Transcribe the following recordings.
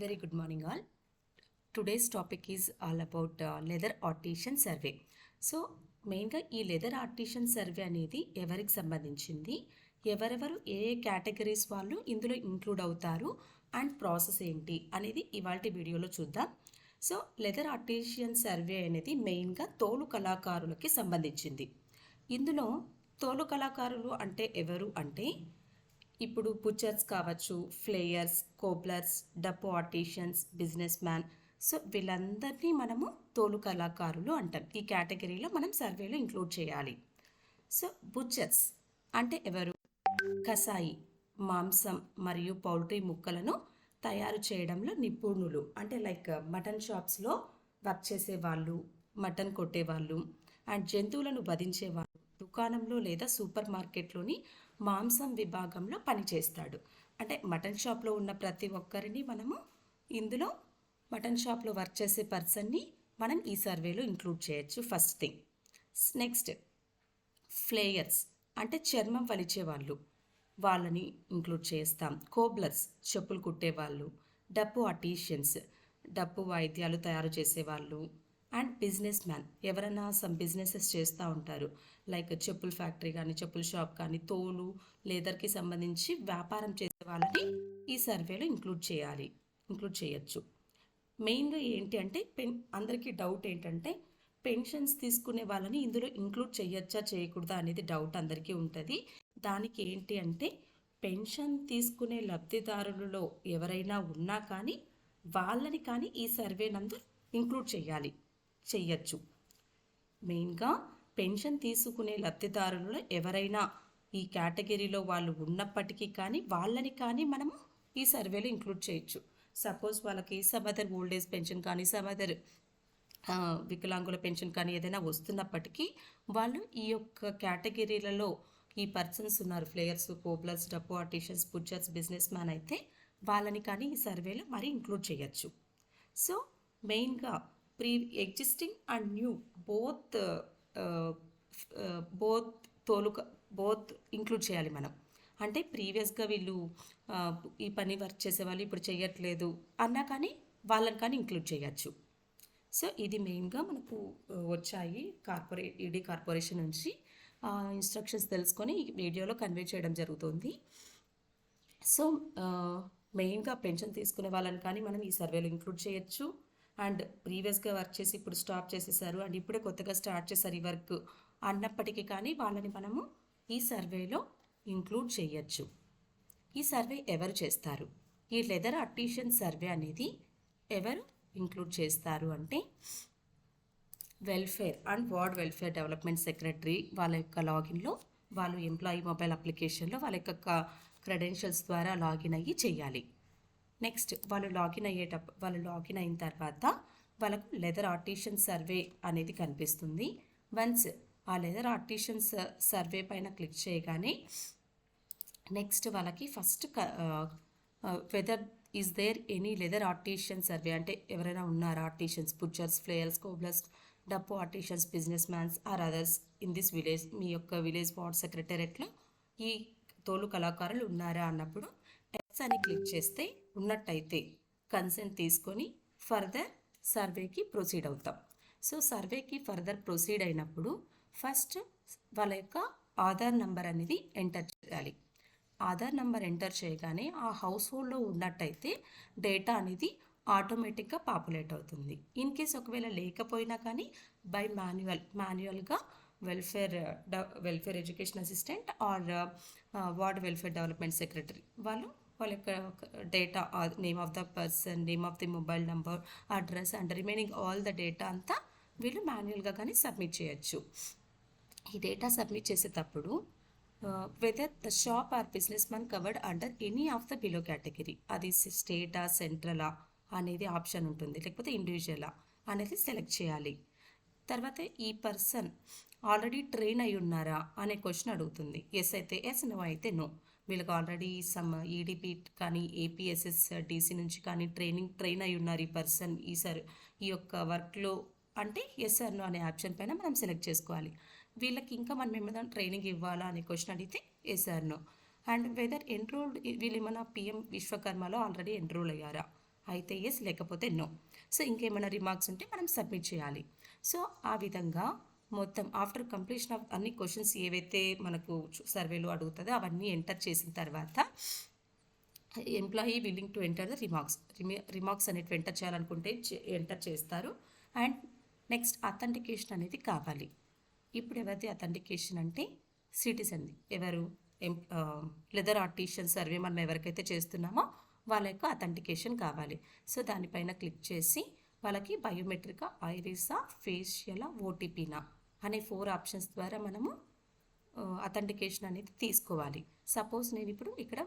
Very good morning, all. Today's topic is all about leather artisan survey. So మెయిన్గా ఈ leather artisan survey అనేది ఎవరికి సంబంధించింది, ఎవరెవరు ఏ ఏ కేటగిరీస్ వాళ్ళు ఇందులో ఇంక్లూడ్ అవుతారు అండ్ ప్రాసెస్ ఏంటి అనేది ఇవాళ వీడియోలో చూద్దాం. సో లెదర్ ఆర్టిషియన్ సర్వే అనేది మెయిన్గా తోలు కళాకారులకి సంబంధించింది. ఇందులో తోలు కళాకారులు అంటే ఎవరు అంటే ఇప్పుడు బుచర్స్ కావచ్చు, ఫ్లేయర్స్, కోబ్లర్స్, డప్పు ఆర్టిషియన్స్, బిజినెస్ మ్యాన్. సో వీళ్ళందరినీ మనము తోలు కళాకారులు అంటాం. ఈ కేటగిరీలో మనం సర్వేలో ఇంక్లూడ్ చేయాలి. సో బుచర్స్ అంటే ఎవరు? కసాయి మాంసం మరియు పౌల్ట్రీ ముక్కలను తయారు చేయడంలో నిపుణులు. అంటే లైక్ మటన్ షాప్స్లో వర్క్ చేసేవాళ్ళు, మటన్ కొట్టేవాళ్ళు అండ్ జంతువులను వధించేవాళ్ళు దుకాణంలో లేదా సూపర్ మార్కెట్లోని మాంసం విభాగంలో పనిచేస్తాడు. అంటే మటన్ షాప్లో ఉన్న ప్రతి ఒక్కరిని మనము ఇందులో మటన్ షాప్లో వర్క్ చేసే పర్సన్ని మనం ఈ సర్వేలో ఇంక్లూడ్ చేయొచ్చు. First thing. నెక్స్ట్ ఫ్లేయర్స్ అంటే చర్మం వలిచే వాళ్ళు, వాళ్ళని ఇంక్లూడ్ చేస్తాం. కోబ్లర్స్ చెప్పులు కుట్టేవాళ్ళు, డప్పు ఆర్టిషియన్స్ డప్పు వాయిద్యాలు తయారు చేసేవాళ్ళు అండ్ బిజినెస్ మ్యాన్ ఎవరైనా సమ్ బిజినెసెస్ చేస్తూ ఉంటారు. లైక్ చెప్పుల ఫ్యాక్టరీ కానీ, చెప్పుల షాప్ కానీ, తోలు లేదర్కి సంబంధించి వ్యాపారం చేసే వాళ్ళని ఈ సర్వేలో ఇంక్లూడ్ చేయొచ్చు. మెయిన్గా ఏంటి అంటే అందరికీ డౌట్ ఏంటంటే పెన్షన్స్ తీసుకునే వాళ్ళని ఇందులో ఇంక్లూడ్ చేయొచ్చా చేయకూడదా అనేది డౌట్ అందరికీ ఉంటుంది. దానికి ఏంటి అంటే పెన్షన్ తీసుకునే లబ్ధిదారులలో ఎవరైనా ఉన్నా కానీ వాళ్ళని కానీ ఈ సర్వే నందు ఇంక్లూడ్ చెయ్యొచ్చు. మెయిన్గా పెన్షన్ తీసుకునే లబ్ధిదారులలో ఎవరైనా ఈ కేటగిరీలో వాళ్ళు ఉన్నప్పటికీ కానీ వాళ్ళని కానీ మనము ఈ సర్వేలో ఇంక్లూడ్ చేయొచ్చు. సపోజ్ వాళ్ళకి some other old age pension కానీ, సమ్ అదర్ వికలాంగుల పెన్షన్ కానీ ఏదైనా వస్తున్నప్పటికీ వాళ్ళు ఈ యొక్క కేటగిరీలలో ఈ పర్సన్స్ ఉన్నారు. ఫ్లేయర్స్, కోబ్లర్స్, డప్పు ఆర్టిషియన్స్, బుచర్స్, బిజినెస్ మ్యాన్ అయితే వాళ్ళని కానీ ఈ సర్వేలో మరి ఇంక్లూడ్ చేయొచ్చు. సో మెయిన్గా existing and new both both include చేయాలి మనం. అంటే ప్రీవియస్గా వీళ్ళు ఈ పని వర్క్ చేసేవాళ్ళు ఇప్పుడు చేయట్లేదు అన్నా కానీ వాళ్ళని కానీ ఇంక్లూడ్ చేయొచ్చు. సో ఇది మెయిన్గా మనకు వచ్చాయి ఈడీ కార్పొరేషన్ నుంచి ఇన్స్ట్రక్షన్స్ తెలుసుకొని ఈ వీడియోలో కన్వే చేయడం జరుగుతుంది. సో మెయిన్గా పెన్షన్ తీసుకునే వాళ్ళని కానీ మనం ఈ సర్వేలో ఇంక్లూడ్ చేయొచ్చు. అండ్ ప్రీవియస్గా వర్క్ చేసి ఇప్పుడు స్టాప్ చేసేసారు అండ్ ఇప్పుడే కొత్తగా స్టార్ట్ చేశారు ఈ వర్క్ అన్నప్పటికీ కానీ వాళ్ళని మనము ఈ సర్వేలో ఇంక్లూడ్ చేయొచ్చు. ఈ సర్వే ఎవరు చేస్తారు? ఈ లెదర్ ఆర్టిషియన్ సర్వే అనేది ఎవరు ఇంక్లూడ్ చేస్తారు అంటే welfare and ward welfare development secretary వాళ్ళ యొక్క లాగిన్లో, వాళ్ళు ఎంప్లాయీ మొబైల్ అప్లికేషన్లో వాళ్ళ యొక్క క్రెడెన్షియల్స్ ద్వారా లాగిన్ అయ్యి చేయాలి. నెక్స్ట్ వాళ్ళు లాగిన్ అయిన తర్వాత వాళ్ళకు లెదర్ ఆర్టిషియన్ సర్వే అనేది కనిపిస్తుంది. వన్స్ ఆ లెదర్ ఆర్టిషియన్ సర్వే పైన క్లిక్ చేయగానే నెక్స్ట్ వాళ్ళకి first whether is there any leather artisan survey అంటే ఎవరైనా ఉన్నారా ఆర్టిషియన్స్, బుచర్స్, ఫ్లేయర్స్, కోబ్లర్స్, డప్పు artisans, business mans or others in this village. మీ యొక్క విలేజ్ వార్డ్ సెక్రటరేట్లో ఈ తోలు కళాకారులు ఉన్నారా అన్నప్పుడు ఎస్ అని క్లిక్ చేస్తే ఉన్నట్టయితే కన్సెంట్ తీసుకొని ఫర్దర్ సర్వేకి ప్రొసీడ్ అవుతాం. సో సర్వేకి ఫర్దర్ ప్రొసీడ్ అయినప్పుడు ఫస్ట్ వాళ్ళ యొక్క ఆధార్ నంబర్ అనేది ఎంటర్ చేయాలి. ఆధార్ నంబర్ ఎంటర్ చేయగానే ఆ హౌస్ హోల్డ్లో ఉన్నట్టయితే డేటా అనేది ఆటోమేటిక్గా పాపులేట్ అవుతుంది. ఇన్ కేస్ ఒకవేళ లేకపోయినా కానీ బై మాన్యువల్గా welfare education assistant are ward welfare development secretary వాళ్ళ యొక్క data, name of the person, name of the mobile number, address and remaining all the data అంతా వీళ్ళు మాన్యువల్గా కానీ సబ్మిట్ చేయొచ్చు. ఈ డేటా సబ్మిట్ చేసేటప్పుడు whether the shop or business man covered under any of the below category, అది స్టేటా, సెంట్రలా అనేది option ఉంటుంది, లేకపోతే ఇండివిజువలా అనేది సెలెక్ట్ చేయాలి. తర్వాత ఈ పర్సన్ ఆల్రెడీ ట్రైన్ అయి ఉన్నారా అనే క్వశ్చన్ అడుగుతుంది. ఎస్ అయితే ఎస్, నో అయితే నో. వీళ్ళకి ఆల్రెడీ సమ్ ఈడిపి కానీ ఏపీఎస్ఎస్ డీసీ నుంచి కానీ ట్రైన్ అయి ఉన్నారు ఈ పర్సన్ ఈ యొక్క వర్క్లో అంటే ఎస్ ఆర్ నో అనే ఆప్షన్ పైన మనం సెలెక్ట్ చేసుకోవాలి. వీళ్ళకి ఇంకా మనం ఏమైనా ట్రైనింగ్ ఇవ్వాలా అనే క్వశ్చన్ అడిగితే yes or no. And whether enrolled, వీళ్ళు ఏమైనా పిఎం విశ్వకర్మలో ఆల్రెడీ ఎన్రోల్ అయ్యారా అయితే ఎస్, లేకపోతే నో. సో ఇంకేమైనా రిమార్క్స్ ఉంటే మనం సబ్మిట్ చేయాలి. సో ఆ విధంగా మొత్తం ఆఫ్టర్ కంప్లీషన్ ఆఫ్ అన్ని క్వశ్చన్స్ ఏవైతే మనకు సర్వేలో అడుగుతుందో అవన్నీ ఎంటర్ చేసిన తర్వాత employee willing to enter the remarks అనేవి ఎంటర్ చేయాలనుకుంటే ఎంటర్ చేస్తారు. అండ్ నెక్స్ట్ అథెంటికేషన్ అనేది కావాలి. ఇప్పుడు ఎవరిది అథెంటికేషన్ అంటే సిటిజన్ది. ఎవరు లెదర్ ఆర్టిషన్ సర్వే మనం ఎవరికైతే చేస్తున్నామో వాళ్ళ యొక్క అథెంటికేషన్ కావాలి. సో దానిపైన క్లిక్ చేసి వాళ్ళకి బయోమెట్రికా, ఐరిసా, ఫేషియలా, ఓటీపీనా అనే 4 ఆప్షన్స్ ద్వారా మనము అథెంటికేషన్ అనేది తీసుకోవాలి. సపోజ్ నేను ఇప్పుడు ఇక్కడ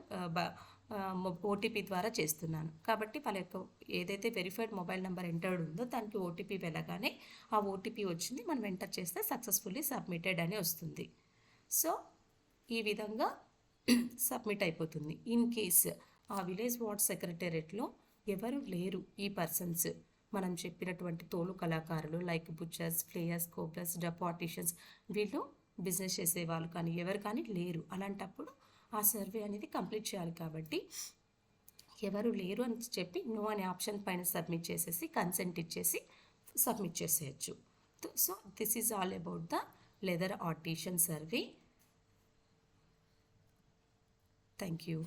ఓటీపీ ద్వారా చేస్తున్నాను కాబట్టి వాళ్ళ యొక్క ఏదైతే వెరిఫైడ్ మొబైల్ నెంబర్ ఎంటర్డ్ ఉందో దానికి ఓటీపీ వెళ్ళగానే ఆ ఓటీపీ వచ్చింది, మనం ఎంటర్ చేస్తే సక్సెస్ఫుల్లీ సబ్మిటెడ్ అని వస్తుంది. సో ఈ విధంగా సబ్మిట్ అయిపోతుంది. ఇన్ కేస్ ఆ విలేజ్ వార్డ్ సెక్రటేరియట్లో ఎవరు లేరు, ఈ పర్సన్స్ మనం చెప్పినటువంటి తోలు కళాకారులు లైక్ బుచ్చర్స్, ప్లేయర్స్, కోబ్లర్స్, డప్ ఆర్టిషన్స్, వీళ్ళు బిజినెస్ చేసే వాళ్ళు కానీ ఎవరు కానీ లేరు. అలాంటప్పుడు ఆ సర్వే అనేది కంప్లీట్ చేయాలి. కాబట్టి ఎవరు లేరు అని చెప్పి నో అనే ఆప్షన్ పైన సబ్మిట్ చేసేసి కన్సెంట్ ఇచ్చేసి సబ్మిట్ చేసేయచ్చు. So this is all about the leather artisan survey. Thank you.